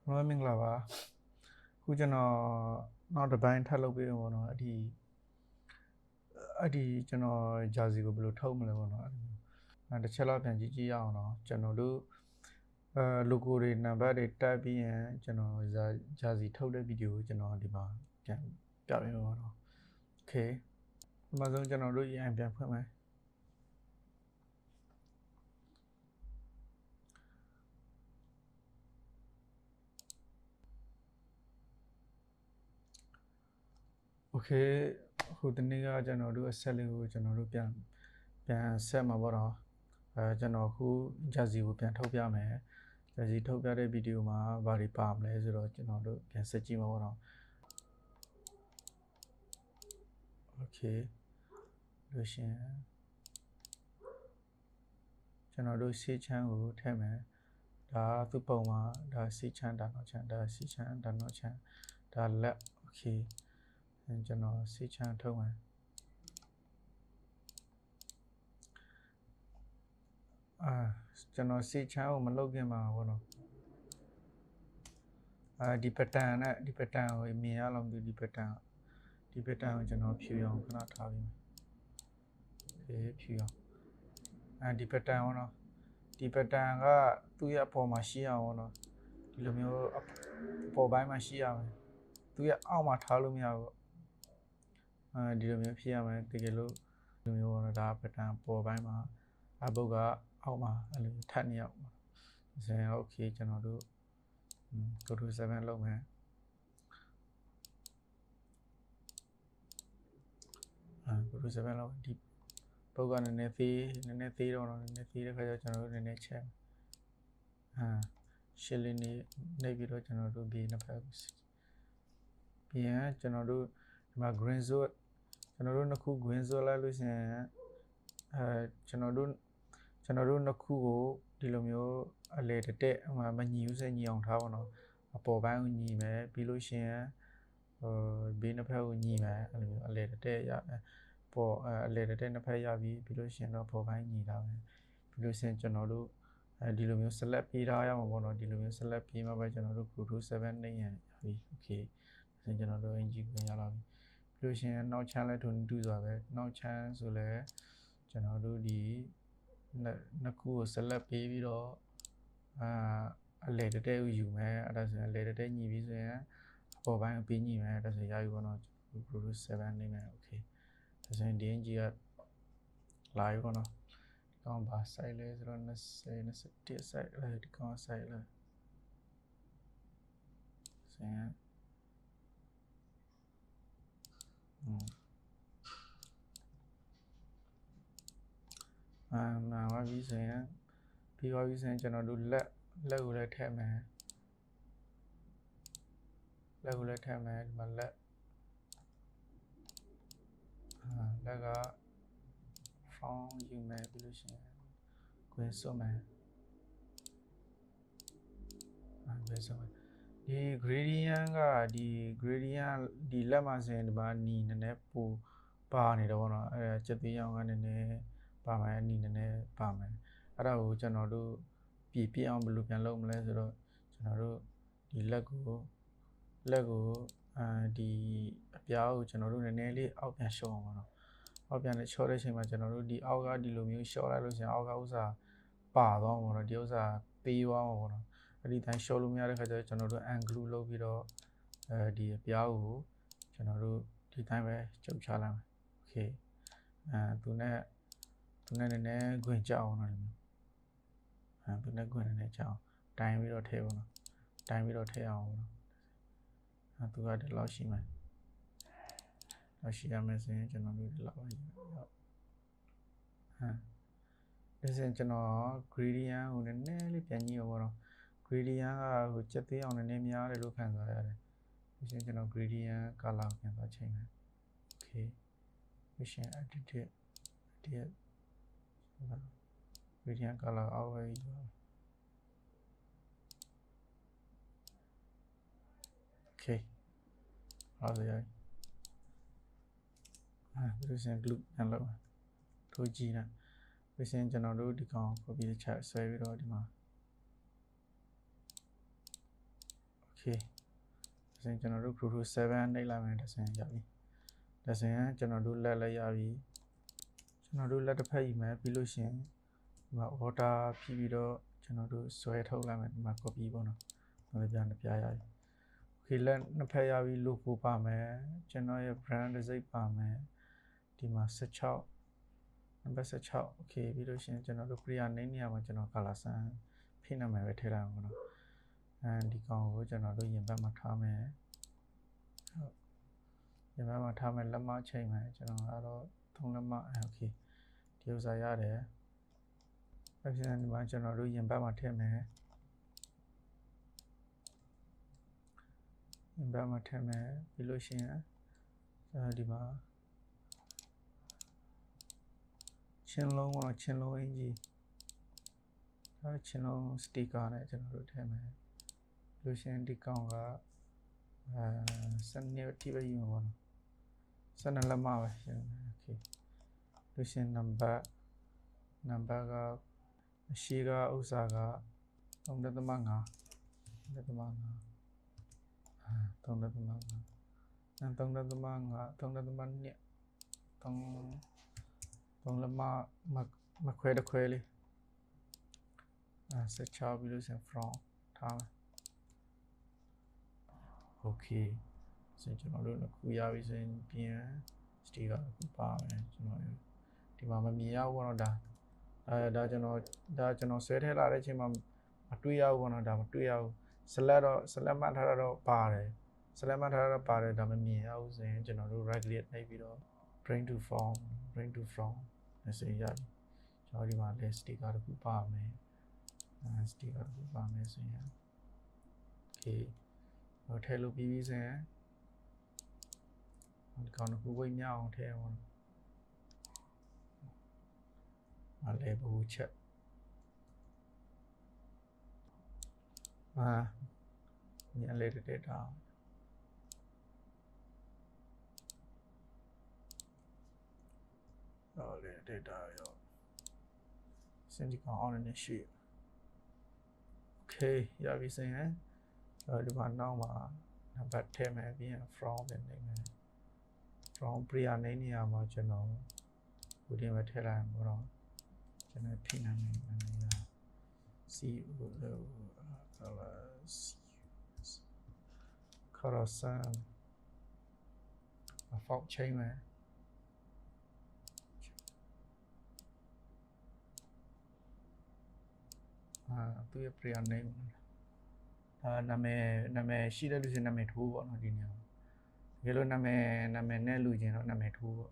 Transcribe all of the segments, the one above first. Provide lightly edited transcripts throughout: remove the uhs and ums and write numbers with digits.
မင်္ဂလာပါခုကျွန်တော်နောက်တစ်ပိုင်းထပ်လုပ်ပေးရပေါ့နော်အဲ့ဒီကျွန်တော်ဂျာစီကိုဘယ်လိုထုတ်မလဲပေါ့နော်တစ်ချက်လောက်ပြန်ကြည့်ရအောင်နော်ကျွန်တော်တို့logo တွေနံပါတ်တွေတက်ပြီးရင်ကျွန်တော်ဂျာစီထုတ်တဲ့ဗီဒီယိုကိုကျွန်တော်ဒီမှာပြန်ပြပေးပါတော့ Okay ဒီမှာဆုံးကျွန်တော်တို့ EN ပြန်ဖွင့်မယ်โอเคခုတနေ့ကကျွန်တော်တို့အဆက်လေးကိုကျွန်တော်တို့ပြန်ဆက်မှာပေါ့နော်ကျွန်တော်ခုဂျာစီကိုပြန်ထုတ်ပြမယ်ဂျာစီထုတ်ပြတဲ့ဗီဒီယိုမှာဘာတွေပါမလဲဆိုတော့ကျွန်တော်တို့ပြန်ဆက်ကြည့်မှာပေါ့နော်โอเคလို့ရှင်ကျွန်တော်တို့စီချမ်းကိုထည့်မယ်ဒါသူ့ပုံမှာဒါစီချမ်းဒါနောက်ချမ်းဒါစီချမ်းဒါနောက်ချမ်းဒါလက်โอเคကျွန်တော်စီချမ်းထုတ်မယ်ကျွန်တော်စီချမ်းကိုမလုပ်ခင်မှာပေါ့နော်ဒီ pattern နဲ့ဒီ pattern ကိုမြင်ရအောင်ဒီ pattern ကိုကျွန်တော်ဖြူအောင်ခဏထားပြီးမယ်ဖြူအောင်ဒီ pattern ပေါ့နော်ဒီ pattern ကသူ့ရဲ့အပေါ်မှာရှိအောင်ပေါ့နော်ဒီလိုမျိုးအပေါ်ပိုင်းမှာရှိရမယ်သူ့ရဲ့အောက်မှာထားလို့မရဘူးဒီလိုမျိုးဖြစ်ရမယ်တကယ်လို့ဒီလိုမျိုးပေါ့နော်ဒါ pattern ပေါ်ပိုင်းမှာအပုတ်ကအောက်မှာအဲ့လိုထပ်နေအောင်ပေါ့ဆိုရင် okay ကျွန်တော်တို့go to 7လုပ်မယ်go to 7လောက်ဒီပုတ်ကနည်းနည်းသေးတော့နည်းနည်းသေးတဲ့ခါကျကျွန်တော်တို့နည်းနည်းချက်ရှစ်လေးနေပြီးတော့ကျွန်တော်တို့ဘေးနှစ်ဖက်ပြီးရင်ကျွန်တော်တို့ဒီမှာ green zone ကျွန်တော်တို့နှစ်ခု green zone လိုက်လို့ရှိရင်ကျွန်တော်တို့နှစ်ခုကိုဒီလိုမျိုးအလေတက်မညီဘူးစညီအောင်ထားပါတော့အပေါ်ပိုင်းကိုညီမယ်ပြီးလို့ရှိရင်ဘေးနှစ်ဖက်ကိုညီမယ်အဲ့လိုမျိုးအလေတက်ရပေါ်အလေတက်နှစ်ဖက်ရပြီးလို့ရှိရင်တော့ပေါ်ပိုင်းညီတာပဲပြီးလို့ရှိရင်ကျွန်တော်တို့ဒီလိုမျိုး select ပေးထားရမှာပေါ့နော်ဒီလိုမျိုး select ပေးမှပဲကျွန်တော်တို့ Guru 7နေရပြီ okay ဒါဆိုကျွန်တော်တို့ NG ကိုရလာပြီပြီးလို့ရှိရင်နောက်ချမ်းလဲတူဆိုတာပဲနောက်ချမ်းဆိုလဲကျွန်တော်တို့ဒီနှစ်ခုကို select ပေးပြီးတော့အလေတက်ကိုယူမယ်အဲ့ဒါဆိုရင်အလေတက်ညီပြီးဆိုရင်အပေါ်ပိုင်းကိုပေးညီမယ်အဲ့ဒါဆိုရပြီပေါ့နော် Guru 7နေမယ် okay ဒါဆိုရင် DNG ကလာပြီပေါ့နော်ဒီကောင်ဘာ size လဲဆိုတော့21 size လဲဒီကောင် size လဲဆိုရင်နာပါပြီဆိုရင်ပြီးသွားပြီဆိုရင်ကျွန်တော်တို့လက်ကိုလည်းထည့်မယ်လက်ကိုလည်းထည့်မယ်ဒီမှာလက်က font ယူမယ်ပြီးလို့ရှိရင်ကွင်းစွတ်မယ်ကွင်းစွတ်မယ်ဒီ gradient ကဒီ gradient ဒီလက်မှာဆိုရင်ဒီမှာနီနည်းနည်းပိုပါနေတော့ဗောနော်အဲစက်သေးအောင်ကနည်းနည်းပါမယ်နီနည်းနည်းပါမယ်အဲ့ဒါကိုကျွန်တော်တို့ပြည့်အောင်ဘယ်လိုပြန်လုပ်မလဲဆိုတော့ကျွန်တော်တို့ဒီလက်ကိုဒီအပြားကိုကျွန်တော်တို့နည်းနည်းလေးအောက်ပြန်ရှော့အောင်ပါတော့အောက်ပြန်နဲ့ရှော့တဲ့အချိန်မှာကျွန်တော်တို့ဒီအောက်ကဒီလိုမျိုးရှော့လိုက်လို့ရှိရင်အောက်ကဥစားပါသွားမှာပေါ့နော်ဒီဥစားပေးသွားမှာပေါ့နော်အဲ့ဒီတိုင်းရှော့လို့မရတဲ့ခါကျတော့ကျွန်တော်တို့ angle လုပ်ပြီးတော့ဒီအပြားကိုကျွန်တော်တို့ဒီတိုင်းပဲချုပ်ချလိုက်မယ် okay သူနဲ့နည်းနည်းခွင်ကြအောင်နော်ဒီမျိုးသူနဲ့ခွင်နည်းနည်းကြအောင်တိုင်းပြီးတော့ထည့်ပါတော့တိုင်းပြီးတော့ထည့်အောင်ပေါ့နော်သူကဒီလောက်ရှိမယ်လောက်ရှိရမယ်ဆိုရင်ကျွန်တော်တို့ဒီလောက်ပါယူဟုတ်ဒါဆိုရင်ကျွန်တော် gradient ကိုနည်းနည်းလေးပြန်ကြည့်ရပါတော့ gradient ကဟိုချက်သေးအောင်နည်းနည်းများတယ်လို့ခံစားရတယ်ဒါဆိုရင်ကျွန်တော် gradient color ပြန်သွားချိန်မယ် okay vision edit gradient color အောက်ပဲယူပါokay ဟုတ်ပြီဒီစင် glue ပြန်လုပ်ထိုးကြည့်နေဒီစင်ကျွန်တော်တို့ဒီကောင် copy ချက်ဆွဲပြီးတော့ဒီမှာ okay ဒါဆိုရင်ကျွန်တော်တို့ Pluto 7နှိပ်လိုက်မယ်ဒါဆိုရင်ရပြီဒါဆိုရင်ကျွန်တော်တို့လက်လည်းရပြီကျွန်တော်တို့လက်တစ်ဖက်ယူမယ်ပြီးလို့ရှိရင်ဒီမှာ order ဖြည့်ပြီးတော့ကျွန်တော်တို့ဆွဲထုတ်လိုက်မယ်ဒီမှာ copy ပေါ့နော်ဒါပြန်ပြရပြီ okay လက်နှစ်ဖက်ရပြီ logo ပါမယ်ကျွန်တော်ရဲ့ brand design ပါမယ်ဒီမှာ16 number 16 okay ပြီးလို့ရှိရင်ကျွန်တော်တို့ priya name နေရာမှာကျွန်တော် color sun ဖိနာမည်ပဲထည့်လိုက်အောင်ပေါ့နော်ဒီကောင်ကိုကျွန်တော်တို့ရင်ဘတ်မှာထားမယ်ဟုတ်ရင်ဘတ်မှာထားမယ်လက်မချိန်မယ်ကျွန်တော်ကတော့3လက်မokay ဒီဥစ္စာရတယ်အဲ့ဒီမှာကျွန်တော်တို့ရင်ဘတ်မှာထည့်မယ်ရင်ဘတ်မှာထည့်မယ်ပြီးလို့ရှိရင်ဒီမှာချင်းလုံးကတော့ချင်းလုံးအင်ကြီးချင်းလုံးစတီကာနဲ့ကျွန်တော်တို့ထည့်မယ်လို့ရှင်ဒီကောင်ကစနေတိပဲယူမှာပေါ့နော်စနေလက်မပဲရှင်โอเคလို့ရှင်နံပါတ်ကအရှိကဥစ္စာက 3.5 3လက်မခွဲတစ်ခွဲလေး16ပြီးလို့ရှင် from ထားမယ်โอเคဆိုရင်ကျွန်တော်တို့ခုရပြီဆိုရင်ပြန် sticker ကိုပါမယ်ကျွန်တော်ဒီမှာမမြင်ရဘူးပေါ့နော်ဒါကျွန်တော်ဆွဲထည့်လာတဲ့အချိန်မှာမတွေ့ရဘူးပေါ့နော်ဒါမတွေ့ရဘူး select မှတ်ထားတာတော့ပါတယ် select မှတ်ထားတာတော့ပါတယ်ဒါမမြင်ရဘူးဆိုရင်ကျွန်တော်တို့ right click နှိပ်ပြီးတော့ bring to from ဒါဆိုရင်ရပြီကျွန်တော်ဒီမှာလဲ sticker တခုပါမယ်sticker တခုပါမယ်ဆိုရင် okay တော့ထည့်လို့ပြီးပြီဆိုရင်ဒီကောင်တစ်ခုဝိတ်မြောက်အောင်ထည့်အောင်လဲဘူးချက်ညလေးတက်တာတော့လေ data ရောစင်ဒီကောင် on နေရှိ okay ရပြီဆိုရင်ဒီမှာနောက်မှာနံပါတ်ထည့်မယ်ပြီးရင် from နဲ့နေမယ် from priya name နေရာမှာကျွန်တော်ဒီတင်ပဲထည့်လိုက်မှာတော့ကျွန်တော်ဖိနာမည်နေတာ color sun ဖောက်ချိန်မယ်သူရဲ့ priya name နာမည်ရှိတဲ့လူစင်နာမည်ထိုးပေါ့နော်ဒီနေရာတကယ်လို့နာမည်နဲ့လူချင်းတော့နာမည်ထိုးပေါ့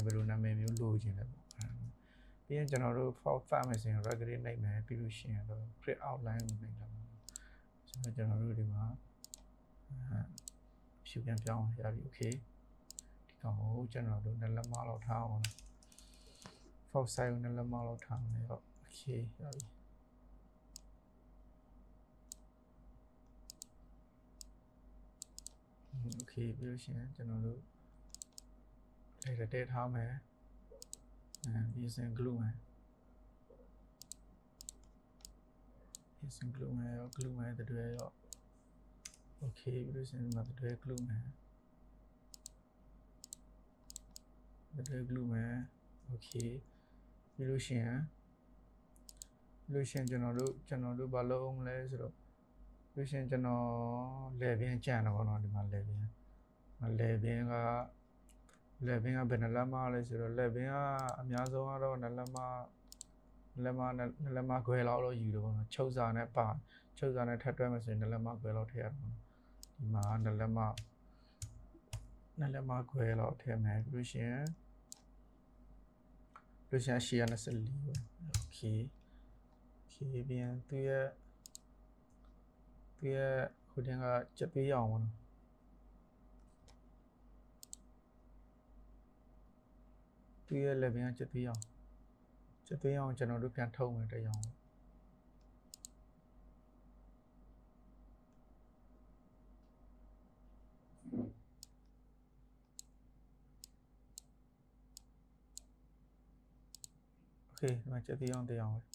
ဘယ်လိုနာမည်မျိုးလိုချင်လဲပေါ့ပြီးရင်ကျွန်တော်တို့ font သတ်မယ်ဆိုရင် regulate နှိပ်မယ်ပြီးလို့ရှိရင်တော့ create outline ကိုနှိပ်လာမှာကျွန်တော်တို့ဒီမှာရှုပြန်ပြောင်းရပြီ okay ဒီကောင်ကိုကျွန်တော်တို့နှစ်လက်မလောက်ထားအောင် font size ကိုနှစ်လက်မလောက်ထားမယ်ဟုတ် okay ရပြီโอเคပြီးလို့ရှိရင်ကျွန်တော်တို့လိုက်တက်ထားမယ်ပြီးရင် glue မယ်glue မယ်တတွဲရောโอเคပြီးလို့ရှိရင်မတတွဲ glue မယ်โอเคပြီးလို့ရှိရင်ကျွန်တော်တို့ဘာလုပ်အောင်လဲဆိုတော့လို့ရှင်ကျွန်တော်လေပြင်းကြံတော့ဗောနော်ဒီမှာလေပြင်းကဘယ်နှလက်မလဲဆိုတော့လေပြင်းကအများဆုံးကတော့နှလက်မခွဲလောက်တော့ယူတယ်ဗောနော်ချုပ်စာနဲ့ထပ်တွဲမယ်ဆိုရင်နှလက်မခွဲလောက်ထည့်ရတော့ဒီမှာနှလက်မခွဲလောက်ထည့်မယ်လို့ရှင်ရှေ့က24ပဲโอเคပြန်သူရဲ့ဟိုတင်ကကြက်ပေးအောင်ပေါ့နော်သူရဲ့ level ကကြက်ပေးအောင်ကျွန်တော်တို့ပြန်ထုတ်မယ်တရားအောင်โอเคဒီမှာကြက်ပေးအောင်တရားအောင်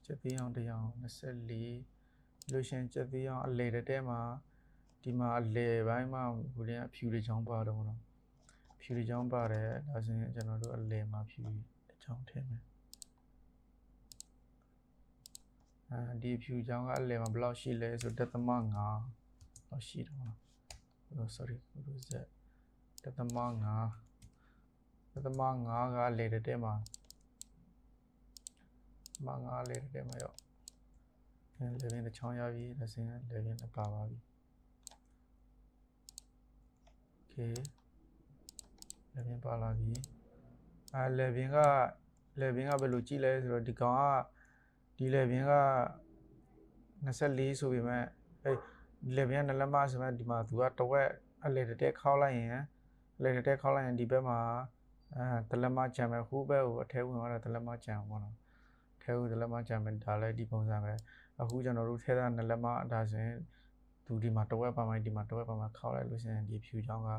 24 လို့ရှင်ချက်သေးအောင်အလေတဲ့မှာဒီမှာအလေပိုင်းမှာဟိုတည်းအဖြူလေးချောင်းပါတော့နော်ဖြူလေးချောင်းပါတယ်ဒါဆိုရင်ကျွန်တော်တို့အလေမှာဖြူတစ်ချောင်းထည့်မယ်ဒီဖြူချောင်းကအလေမှာဘယ်လောက်ရှိလဲဆိုဒသမ5လောက်ရှိတော့နော် sorry ဘယ်လိုစက်ဒသမ5ကလေတဲ့မှာလေတဲ့မှာရောလေရင်တစ်ချောင်းရပြီဒါဆိုရင်လေရင်ပါပါပြီโอเคလေရင်ပါလာပြီလေရင်ကဘယ်လိုကြည့်လဲဆိုတော့ဒီကောင်ကဒီလေရင်က24ဆိုပေမဲ့လေရင်က2လက်မဆိုမှဒီမှာသူကတဝက်အလေတဲ့ခောက်လိုက်ရင်ဒီဘက်မှာတလက်မချမ်းပဲဟိုဘက်ကိုအထဲဝင်သွားတာတလက်မချမ်းပေါ့နော်ထဲကိုတလက်မချမ်းပဲဒါလည်းဒီပုံစံပဲအခုကျွန်တော်တို့ထဲတာ2လက်မဒါဆိုရင်သူဒီမှာတဝက်ပါမှဒီမှာတဝက်ပါမှခောက်လိုက်လို့ရှိရင်ဒီဖြူချောင်းက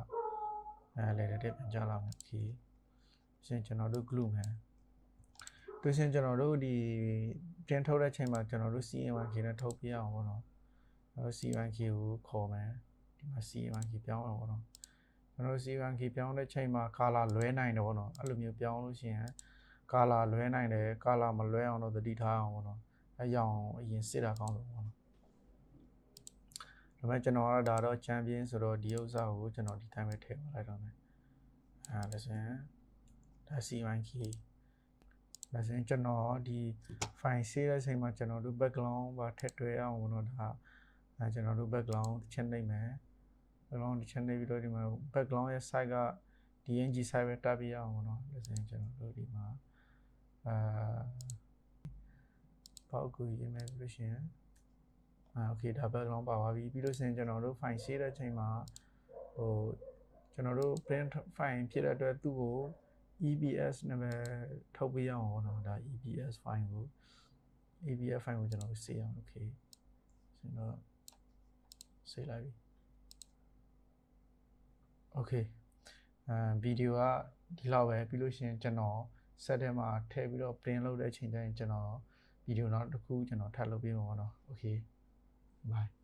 လေတဲ့ပြန်ကြလာမယ်โอเคရှင်ကျွန်တော်တို့ glue မယ်သူရှင်ကျွန်တော်တို့ဒီတင်ထုတ်တဲ့ချိန်မှာကျွန်တော်တို့ CM1K နဲ့ထုတ်ပြအောင်ပေါ့နော်CM1K ကိုခေါ်မယ်ဒီမှာ CM1K ပြောင်းအောင်ပေါ့နော်ကျွန်တော် CM1K ပြောင်းတဲ့ချိန်မှာ color လွဲနိုင်တယ်ပေါ့နော်အဲ့လိုမျိုးပြောင်းလို့ရှိရင် color လွဲနိုင်တယ် color မလွဲအောင်တော့သတိထားအောင်ပေါ့နော်အဲ့ကြောင့်အရင်စစ်တာကောင်းလို့ပေါ့နော်ဒါပေမဲ့ကျွန်တော်ကဒါတော့ champion ဆိုတော့ဒီဥစ္စာကိုကျွန်တော်ဒီတိုင်းပဲထည့်လိုက်တော့မယ်ဒါဆိုရင်ဒါ CM1K ဒါဆိုရင်ကျွန်တော်ဒီ file save တဲ့ချိန်မှာကျွန်တော်တို့ background ပါထည့်တွဲအောင်ပေါ့နော်ဒါကျွန်တော်တို့ background တစ်ချက်နှိပ်မယ် background တစ်ချက်နှိပ်ပြီးတော့ဒီမှာ background ရဲ့ site က DNG site ပဲတပ်ပြရအောင်ပေါ့နော်ဒါဆိုရင်ကျွန်တော်တို့ဒီမှာပေါက်ကူရေးမယ်လို့ရှိရင်โอเคဒါ background ပါပါပြီပြီးလို့ရှိရင်ကျွန်တော်တို့ file save တဲ့ချိန်မှာဟိုကျွန်တော်တို့ print file ဖြစ်တဲ့အတွက်သူ့ကိုEBS နဲ့ပဲထုတ်ပေးရအောင်ပေါ့နော်ဒါ EBS file ကိုကျွန်တော်တို့စေးအောင် okay ဆိုတော့စေးလိုက်ပြီ okay ဗီဒီယိုကဒီလောက်ပဲပြီးလို့ရှိရင်ကျွန်တော် set ထဲမှာထည့်ပြီးတော့ print လုပ်တဲ့အချိန်ကျရင်ကျွန်တော်ဗီဒီယိုနောက်တစ်ခုကျွန်တော်ထပ်လုပ်ပေးမှာပေါ့နော် okay bye